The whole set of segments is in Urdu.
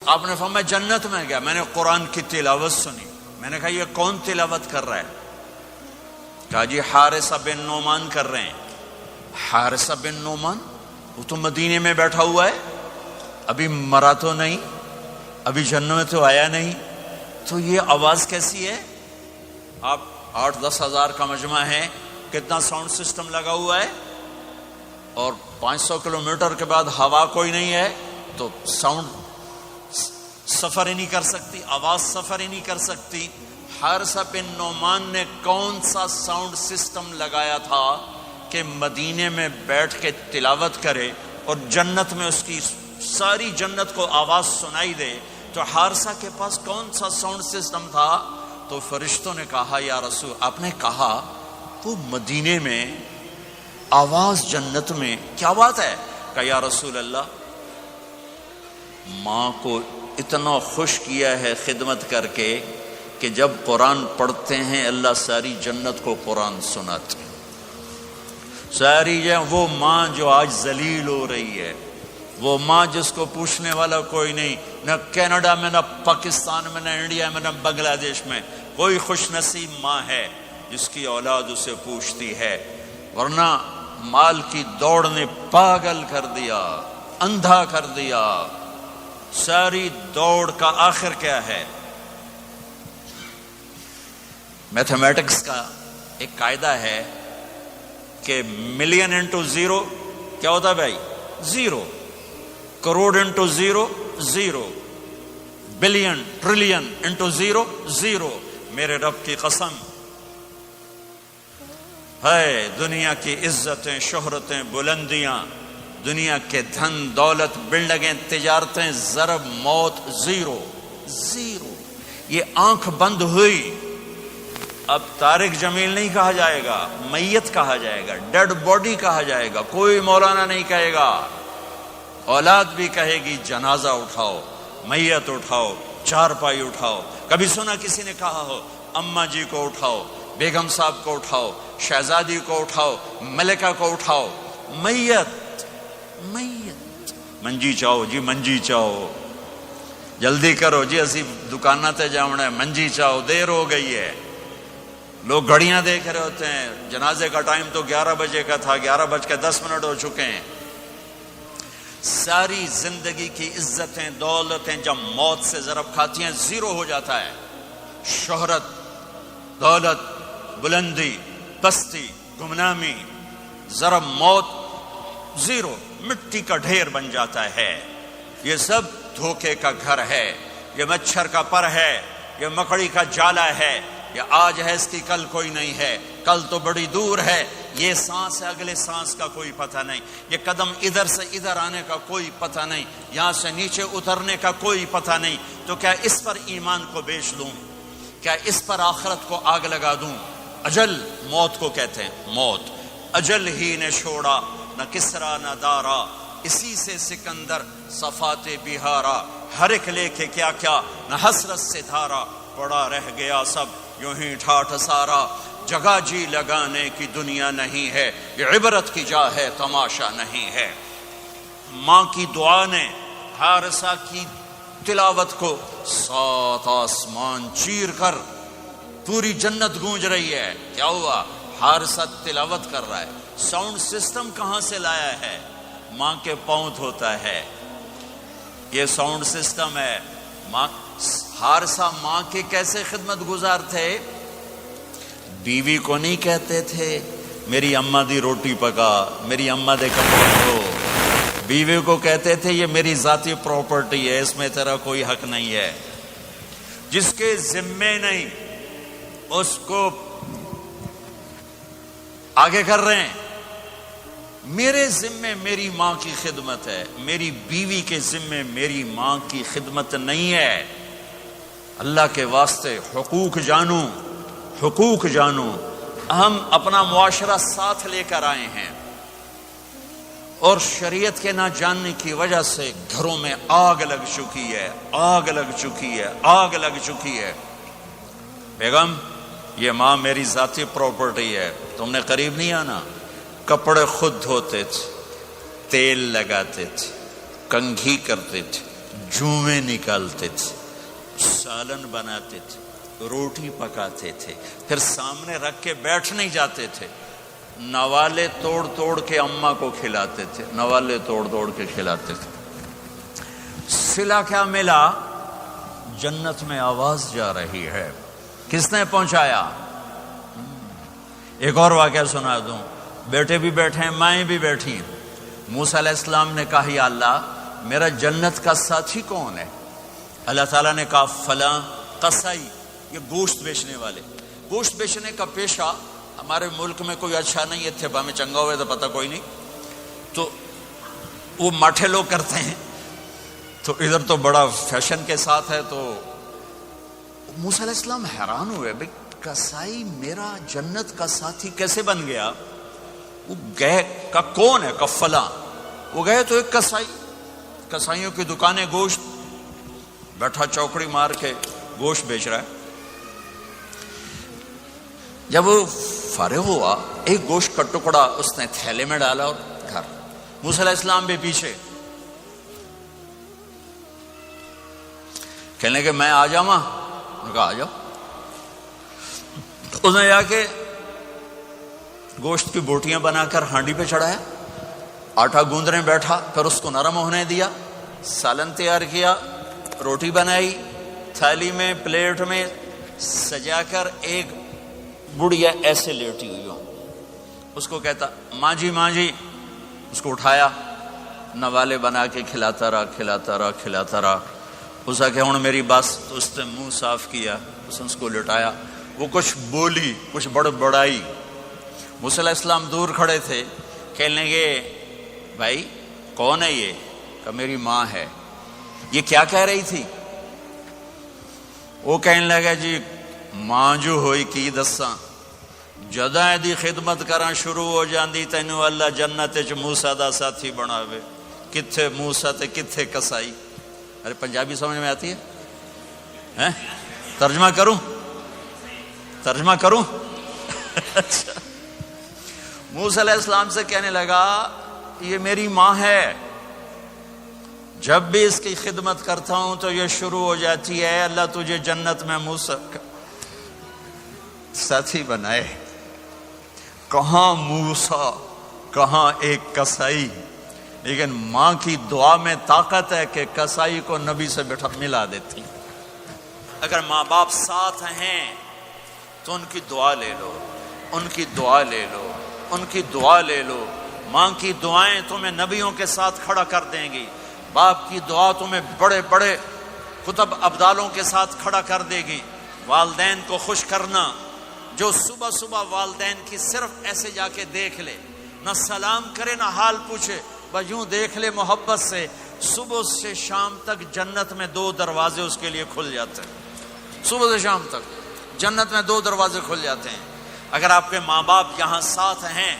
آپ نے فرمایا جنت میں گیا، میں نے قرآن کی تلاوت سنی، میں نے کہا یہ کون تلاوت کر رہا ہے؟ کہا جی حارثہ بن نعمان کر رہے ہیں۔ حارثہ بن نعمان وہ تو مدینے میں بیٹھا ہوا ہے، ابھی مرا تو نہیں، ابھی جنت میں تو آیا نہیں، تو یہ آواز کیسی ہے؟ آپ 8-10 ہزار کا مجمع ہے، کتنا ساؤنڈ سسٹم لگا ہوا ہے، اور 500 کلومیٹر کے بعد ہوا کوئی نہیں ہے، تو ساؤنڈ سفر ہی نہیں کر سکتی، آواز سفر ہی نہیں کر سکتی۔ حارثہ بن نعمان نے کون سا ساؤنڈ سسٹم لگایا تھا کہ مدینے میں بیٹھ کے تلاوت کرے اور جنت میں اس کی ساری جنت کو آواز سنائی دے؟ تو حارثہ کے پاس کون سا ساؤنڈ سسٹم تھا؟ تو فرشتوں نے کہا یا رسول، آپ نے کہا وہ مدینے میں آواز جنت میں، کیا بات ہے؟ کہ یا رسول اللہ ماں کو اتنا خوش کیا ہے خدمت کر کے کہ جب قرآن پڑھتے ہیں اللہ ساری جنت کو قرآن سناتے ہیں۔ ساری وہ ماں جو آج ذلیل ہو رہی ہے، وہ ماں جس کو پوچھنے والا کوئی نہیں، نہ کینیڈا میں، نہ پاکستان میں، نہ انڈیا میں، نہ بنگلہ دیش میں، کوئی خوش نصیب ماں ہے جس کی اولاد اسے پوچھتی ہے، ورنہ مال کی دوڑ نے پاگل کر دیا، اندھا کر دیا۔ ساری دوڑ کا آخر کیا ہے؟ میتھمیٹکس کا ایک قاعدہ ہے کہ ملین انٹو زیرو کیا ہوتا ہے بھائی؟ Zero. Crore into zero zero, billion trillion into zero zero. میرے رب کی قسم ہے، دنیا کی عزتیں، شہرتیں، بلندیاں، دنیا کے دھن دولت، بلڈنگیں، تجارتیں، ضرب موت زیرو زیرو۔ یہ آنکھ بند ہوئی، اب طارق جمیل نہیں کہا جائے گا، میت کہا جائے گا، ڈیڈ باڈی کہا جائے گا، کوئی مولانا نہیں کہے گا۔ اولاد بھی کہے گی جنازہ اٹھاؤ، میت اٹھاؤ، چارپائی اٹھاؤ۔ کبھی سنا کسی نے کہا ہو اماں جی کو اٹھاؤ، بیگم صاحب کو اٹھاؤ، شہزادی کو اٹھاؤ، ملکہ کو اٹھاؤ؟ میت میت۔ منجی چاہو جی، منجی چاہو، جلدی کرو جی، اسی دکانہ تے جاؤنا ہے، منجی چاہو، دیر ہو گئی ہے۔ لوگ گھڑیاں دیکھ رہے ہوتے ہیں، جنازے کا ٹائم تو 11 بجے کا تھا، 11:10 ہو چکے ہیں۔ ساری زندگی کی عزتیں، دولتیں جب موت سے ضرب کھاتی ہیں زیرو ہو جاتا ہے۔ شہرت، دولت، بلندی، پستی، گمنامی، ضرب موت زیرو، مٹی کا ڈھیر بن جاتا ہے۔ یہ سب دھوکے کا گھر ہے، یہ مچھر کا پر ہے، یہ مکڑی کا جالا ہے، یہ آج ہے اس کی کل کوئی نہیں ہے، کل تو بڑی دور ہے، یہ سانس ہے اگلے سانس کا کوئی پتہ نہیں، یہ قدم ادھر سے ادھر آنے کا کوئی پتہ نہیں، یہاں سے نیچے اترنے کا کوئی پتہ نہیں۔ تو کیا اس پر ایمان کو بیچ دوں؟ کیا اس پر آخرت کو آگ لگا دوں؟ اجل موت کو کہتے ہیں، موت اجل ہی نے چھوڑا، نہ کسرا نہ دارا، اسی سے سکندر صفات بہارا، ہر ایک لے کے کیا کیا نہ حسرت سے دھارا، پڑا رہ گیا سب یوں ہی ٹھاٹھ سارا، جگہ جی لگانے کی دنیا نہیں ہے، یہ عبرت کی جا ہے تماشا نہیں ہے۔ ماں کی دعا نے حارثہ کی تلاوت کو 7 آسمان چیر کر پوری جنت گونج رہی ہے۔ کیا ہوا؟ حارثہ تلاوت کر رہا ہے۔ ساؤنڈ سسٹم کہاں سے لایا ہے؟ ماں کے پاؤں دھوتا ہے، یہ ساؤنڈ سسٹم ہے۔ حارثہ ماں کے کیسے خدمت گزار تھے؟ بیوی کو نہیں کہتے تھے میری اماں دی روٹی پکا، میری اماں دے کپڑے دھو، بیوی کو کہتے تھے یہ میری ذاتی پراپرٹی ہے، اس میں تیرا کوئی حق نہیں ہے۔ جس کے ذمے نہیں اس کو آگے کر رہے ہیں۔ میرے ذمے میری ماں کی خدمت ہے، میری بیوی کے ذمے میری ماں کی خدمت نہیں ہے۔ اللہ کے واسطے حقوق جانو، حقوق جانو۔ ہم اپنا معاشرہ ساتھ لے کر آئے ہیں اور شریعت کے نہ جاننے کی وجہ سے گھروں میں آگ لگ چکی ہے، آگ لگ چکی ہے، آگ لگ چکی ہے۔ بیگم یہ ماں میری ذاتی پراپرٹی ہے، تم نے قریب نہیں آنا۔ کپڑے خود دھوتے تھے، تیل لگاتے تھے، کنگھی کرتے تھے، جوئیں نکالتے تھے، سالن بناتے تھے، روٹی پکاتے تھے، پھر سامنے رکھ کے بیٹھ نہیں جاتے تھے، نوالے توڑ توڑ کے اماں کو کھلاتے تھے، نوالے توڑ توڑ کے کھلاتے تھے۔ صلہ کیا ملا؟ جنت میں آواز جا رہی ہے، کس نے پہنچایا؟ ایک اور واقعہ سنا دوں، بیٹے بھی بیٹھے ہیں، مائیں بھی بیٹھی ہیں۔ موسیٰ علیہ السلام نے کہا یا اللہ میرا جنت کا ساتھی کون ہے؟ اللہ تعالیٰ نے کہا فلاں قصائی، یہ گوشت بیچنے والے۔ گوشت بیچنے کا پیشہ ہمارے ملک میں کوئی اچھا نہیں ہے، تھے میں چنگا ہوئے تو پتہ کوئی نہیں، تو وہ ماٹھے لوگ کرتے ہیں، تو ادھر تو بڑا فیشن کے ساتھ ہے۔ تو موسیٰ علیہ السلام حیران ہوئے، بھئی قصائی میرا جنت کا ساتھی کیسے بن گیا؟ وہ گئے کا کون ہے؟ کا فلاں۔ وہ گئے تو ایک قصائی، قصائیوں کی دکانیں، گوشت، بیٹھا چوکڑی مار کے گوشت بیچ رہا ہے۔ جب وہ فارغ ہوا، ایک گوشت کا ٹکڑا اس نے تھیلے میں ڈالا اور گھر۔ موسیٰ علیہ السلام بھی پیچھے، کہنے کہ میں آ جاؤں؟ انہوں نے کہا آ جاؤ۔ اس نے جا کے گوشت کی بوٹیاں بنا کر ہانڈی پہ چڑھایا، آٹا گوندنے بیٹھا، پھر اس کو نرم ہونے دیا، سالن تیار کیا، روٹی بنائی، تھالی میں پلیٹ میں سجا کر ایک بڑھیا ایسے لیٹی ہوئی ہو، اس کو کہتا ماں جی ماں جی، اس کو اٹھایا، نوالے بنا کے کھلاتا رہا کھلاتا رہا کھلاتا رہا۔ اس نے کہا ہوں میری بس، تو اس نے منہ صاف کیا، اس نے اس کو لٹایا، وہ کچھ بولی، کچھ بڑائی۔ موسیٰ علیہ السلام دور کھڑے تھے، کہنے لگے بھائی کون ہے یہ؟ کہ میری ماں ہے۔ یہ کیا کہہ رہی تھی؟ وہ کہنے لگا جی ماں جو ہوئی کی دساں، جداں دی خدمت کراں شروع ہو جاندی تینوں اللہ جنت وچ موسیٰ دا ساتھی بناوے۔ کتھے موسیٰ تے کتھے قصائی؟ ارے پنجابی سمجھ میں آتی ہے؟ ترجمہ کروں؟ اچھا، موسیٰ علیہ السلام سے کہنے لگا یہ میری ماں ہے، جب بھی اس کی خدمت کرتا ہوں تو یہ شروع ہو جاتی ہے اللہ تجھے جنت میں موسیٰ ساتھی بنائے۔ کہاں موسیٰ، کہاں ایک قصائی، لیکن ماں کی دعا میں طاقت ہے کہ قصائی کو نبی سے ملا دیتی۔ اگر ماں باپ ساتھ ہیں تو ان کی دعا لے لو، ان کی دعا لے لو، ان کی دعا لے لو۔ ماں کی دعائیں تمہیں نبیوں کے ساتھ کھڑا کر دیں گی، باپ کی دعا تمہیں بڑے بڑے کتب ابدالوں کے ساتھ کھڑا کر دے گی۔ والدین کو خوش کرنا، جو صبح صبح والدین کی صرف ایسے جا کے دیکھ لے، نہ سلام کرے نہ حال پوچھے، بس یوں دیکھ لے محبت سے، صبح سے شام تک جنت میں 2 دروازے اس کے لیے کھل جاتے ہیں۔ صبح سے شام تک جنت میں 2 دروازے کھل جاتے ہیں۔ اگر آپ کے ماں باپ یہاں ساتھ ہیں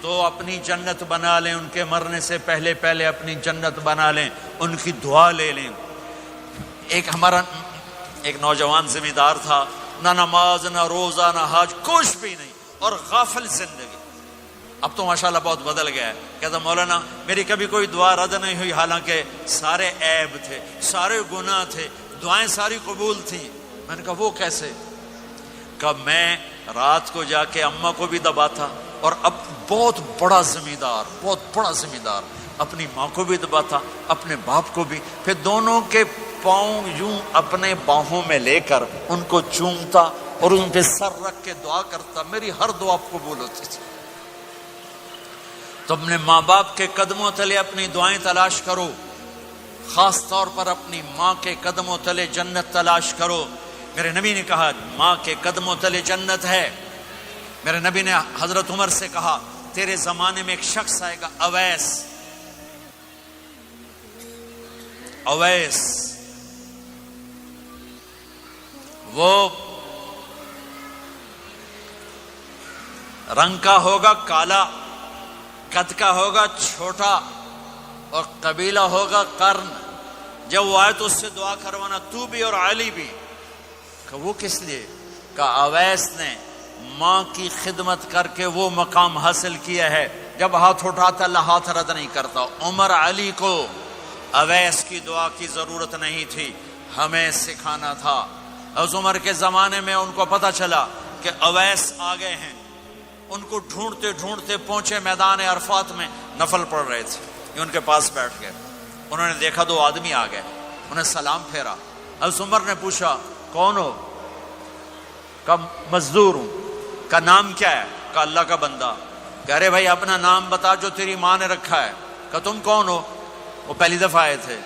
تو اپنی جنت بنا لیں، ان کے مرنے سے پہلے اپنی جنت بنا لیں، ان کی دعا لے لیں۔ ہمارا ایک نوجوان ذمہ دار تھا، نہ نماز نہ روزہ نہ حج، کچھ بھی نہیں، اور غافل زندگی۔ اب تو ماشاءاللہ بہت بدل گیا ہے، کہتا مولانا میری کبھی کوئی دعا رد نہیں ہوئی، حالانکہ سارے عیب تھے، سارے گناہ تھے، دعائیں ساری قبول تھیں۔ میں نے کہا وہ کیسے؟ کہ میں رات کو جا کے اماں کو بھی دباتا، اور اب بہت بڑا ذمہ دار اپنی ماں کو بھی دباتا، اپنے باپ کو بھی، پھر دونوں کے پاؤں یوں اپنے باہوں میں لے کر ان کو چومتا اور ان پہ سر رکھ کے دعا کرتا، میری ہر دعا قبول ہوتی تھی۔ تو اپنے ماں باپ کے قدموں تلے اپنی دعائیں تلاش کرو، خاص طور پر اپنی ماں کے قدموں تلے جنت تلاش کرو۔ میرے نبی نے کہا ماں کے قدموں تلے جنت ہے۔ میرے نبی نے حضرت عمر سے کہا تیرے زمانے میں ایک شخص آئے گا، اویس، وہ رنگ کا ہوگا کالا، قد کا ہوگا چھوٹا، اور قبیلہ ہوگا قرن۔ جب وہ آئے تو اس سے دعا کروانا، تو بھی اور علی بھی۔ کہ وہ کس لیے؟ کہ اویس نے ماں کی خدمت کر کے وہ مقام حاصل کیا ہے، جب ہاتھ اٹھاتا اللہ ہاتھ رد نہیں کرتا۔ عمر علی کو اویس کی دعا کی ضرورت نہیں تھی، ہمیں سکھانا تھا۔ حضرت عمر کے زمانے میں ان کو پتہ چلا کہ اویس آ گئے ہیں، ان کو ڈھونڈتے ڈھونڈتے پہنچے میدان عرفات میں، نفل پڑھ رہے تھے، یہ ان کے پاس بیٹھ گئے، انہوں نے دیکھا 2 آدمی آ گئے، انہیں سلام پھیرا۔ حضرت عمر نے پوچھا کون ہو؟ کہا مزدور ہوں۔ کا نام کیا ہے؟ کہا اللہ کا بندہ۔ کہہ رہے بھائی اپنا نام بتا جو تیری ماں نے رکھا ہے۔ کہا تم کون ہو؟ وہ پہلی دفعہ آئے تھے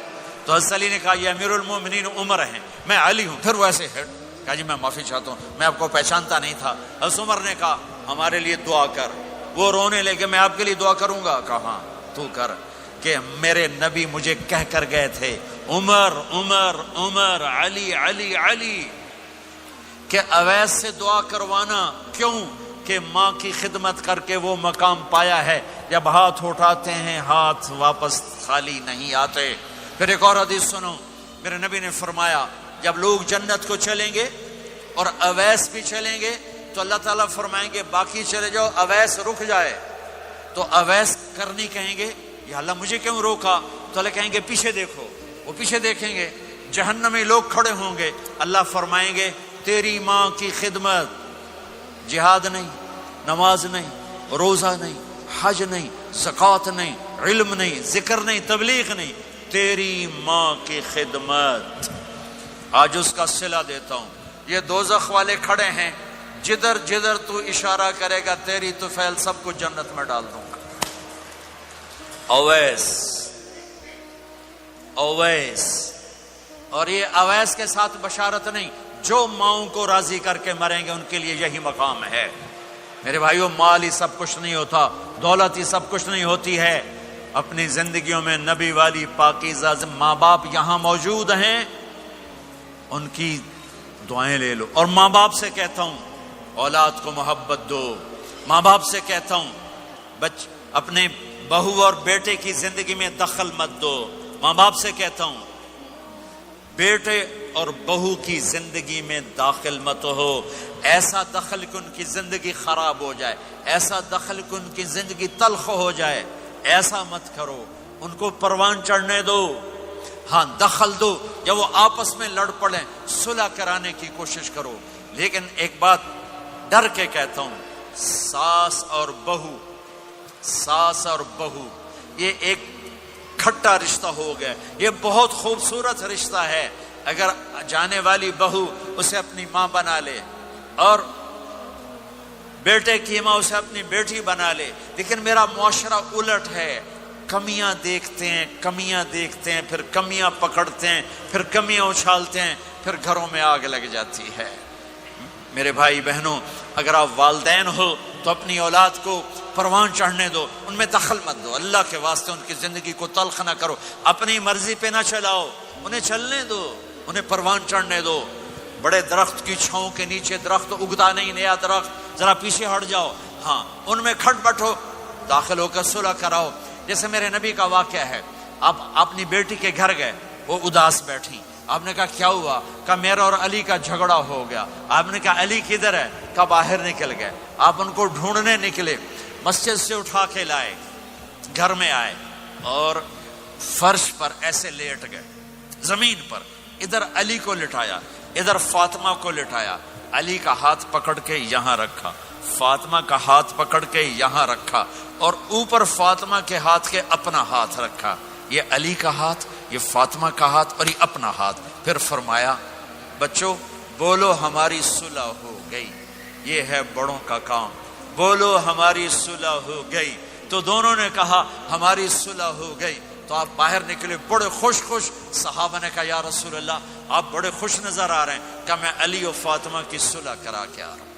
تو حضرت علی نے کہا یہ امیر المومنین عمر ہیں، میں علی ہوں۔ پھر وہ ایسے ہٹ، کہا جی میں معافی چاہتا ہوں، میں آپ کو پہچانتا نہیں تھا۔ حضرت عمر نے کہا ہمارے لیے دعا کر۔ وہ رونے لگے میں آپ کے لیے دعا کروں گا؟ کہا ہاں تو کر، کہ میرے نبی مجھے کہہ کر گئے تھے عمر عمر عمر، علی علی علی، کہ اویس سے دعا کروانا کیوں؟ کہ ماں کی خدمت کر کے وہ مقام پایا ہے جب ہاتھ اٹھاتے ہیں ہاتھ واپس خالی نہیں آتے۔ پھر ایک اور حدیث سنو، میرے نبی نے فرمایا جب لوگ جنت کو چلیں گے اور اویس بھی چلیں گے تو اللہ تعالیٰ فرمائیں گے باقی چلے جاؤ، اویس رک جائے۔ تو اویس کرنی کہیں گے یا اللہ مجھے کیوں روکا؟ تو اللہ کہیں گے پیچھے دیکھو، وہ پیچھے دیکھیں گے، جہنمی لوگ کھڑے ہوں گے، اللہ فرمائیں گے تیری ماں کی خدمت، جہاد نہیں، نماز نہیں، روزہ نہیں، حج نہیں، زکوٰۃ نہیں، علم نہیں، ذکر نہیں، تبلیغ نہیں، تیری ماں کی خدمت، آج اس کا صلہ دیتا ہوں۔ یہ دوزخ والے کھڑے ہیں، جدھر جدھر تو اشارہ کرے گا تیری طفیل سب کو جنت میں ڈال دوں گا۔ اویس اور یہ اویس کے ساتھ بشارت نہیں، جو ماؤں کو راضی کر کے مریں گے ان کے لیے یہی مقام ہے۔ میرے بھائیوں مال ہی سب کچھ نہیں ہوتا، دولت ہی سب کچھ نہیں ہوتی ہے، اپنی زندگیوں میں نبی والی پاکیزہ ماں باپ یہاں موجود ہیں، ان کی دعائیں لے لو۔ اور ماں باپ سے کہتا ہوں اولاد کو محبت دو، ماں باپ سے کہتا ہوں اپنے بہو اور بیٹے کی زندگی میں دخل مت دو، ماں باپ سے کہتا ہوں بیٹے اور بہو کی زندگی میں داخل مت ہو، ایسا دخل کہ ان کی زندگی خراب ہو جائے، ایسا دخل کہ ان کی زندگی تلخ ہو جائے، ایسا مت کرو، ان کو پروان چڑھنے دو۔ ہاں دخل دو، جب وہ آپس میں لڑ پڑیں صلح کرانے کی کوشش کرو، لیکن ایک بات ڈر کے کہتا ہوں، ساس اور بہو یہ ایک کھٹا رشتہ ہو گیا، یہ بہت خوبصورت رشتہ ہے، اگر جانے والی بہو اسے اپنی ماں بنا لے اور بیٹے کی ماں اسے اپنی بیٹی بنا لے، لیکن میرا معاشرہ الٹ ہے، کمیاں دیکھتے ہیں، پھر کمیاں پکڑتے ہیں، پھر کمیاں اچھالتے ہیں، پھر گھروں میں آگ لگ جاتی ہے۔ میرے بھائی بہنوں، اگر آپ والدین ہو تو اپنی اولاد کو پروان چڑھنے دو، ان میں دخل مت دو، اللہ کے واسطے ان کی زندگی کو تلخ نہ کرو، اپنی مرضی پہ نہ چلاؤ، انہیں چلنے دو، انہیں پروان چڑھنے دو۔ بڑے درخت کی چھاؤں کے نیچے درخت اگتا نہیں، نیا درخت، ذرا پیچھے ہٹ جاؤ، ہاں ان میں کھٹ بٹو، داخل ہو کر صلح کراؤ۔ جیسے میرے نبی کا واقعہ ہے، آپ اپنی بیٹی کے گھر گئے، وہ اداس بیٹھی، آپ نے کہا کیا ہوا؟ کہا میرا اور علی کا جھگڑا ہو گیا۔ آپ نے کہا علی کدھر ہے؟ کہا باہر نکل گئے۔ آپ ان کو ڈھونڈنے نکلے، مسجد سے اٹھا کے لائے، گھر میں آئے اور فرش پر ایسے لیٹ گئے، زمین پر، ادھر علی کو لٹایا، ادھر فاطمہ کو لٹایا، علی کا ہاتھ پکڑ کے یہاں رکھا، فاطمہ کا ہاتھ پکڑ کے یہاں رکھا، اور اوپر فاطمہ کے ہاتھ کے اپنا ہاتھ رکھا، یہ علی کا ہاتھ، یہ فاطمہ کا ہاتھ اور یہ اپنا ہاتھ۔ پھر فرمایا بچوں بولو ہماری صلح ہو گئی، یہ ہے بڑوں کا کام، بولو ہماری صلح ہو گئی۔ تو دونوں نے کہا ہماری صلح ہو گئی۔ تو آپ باہر نکلے بڑے خوش، صحابہ نے کہا یا رسول اللہ آپ بڑے خوش نظر آ رہے ہیں۔ کہا میں علی و فاطمہ کی صلح کرا کے آ رہا ہوں۔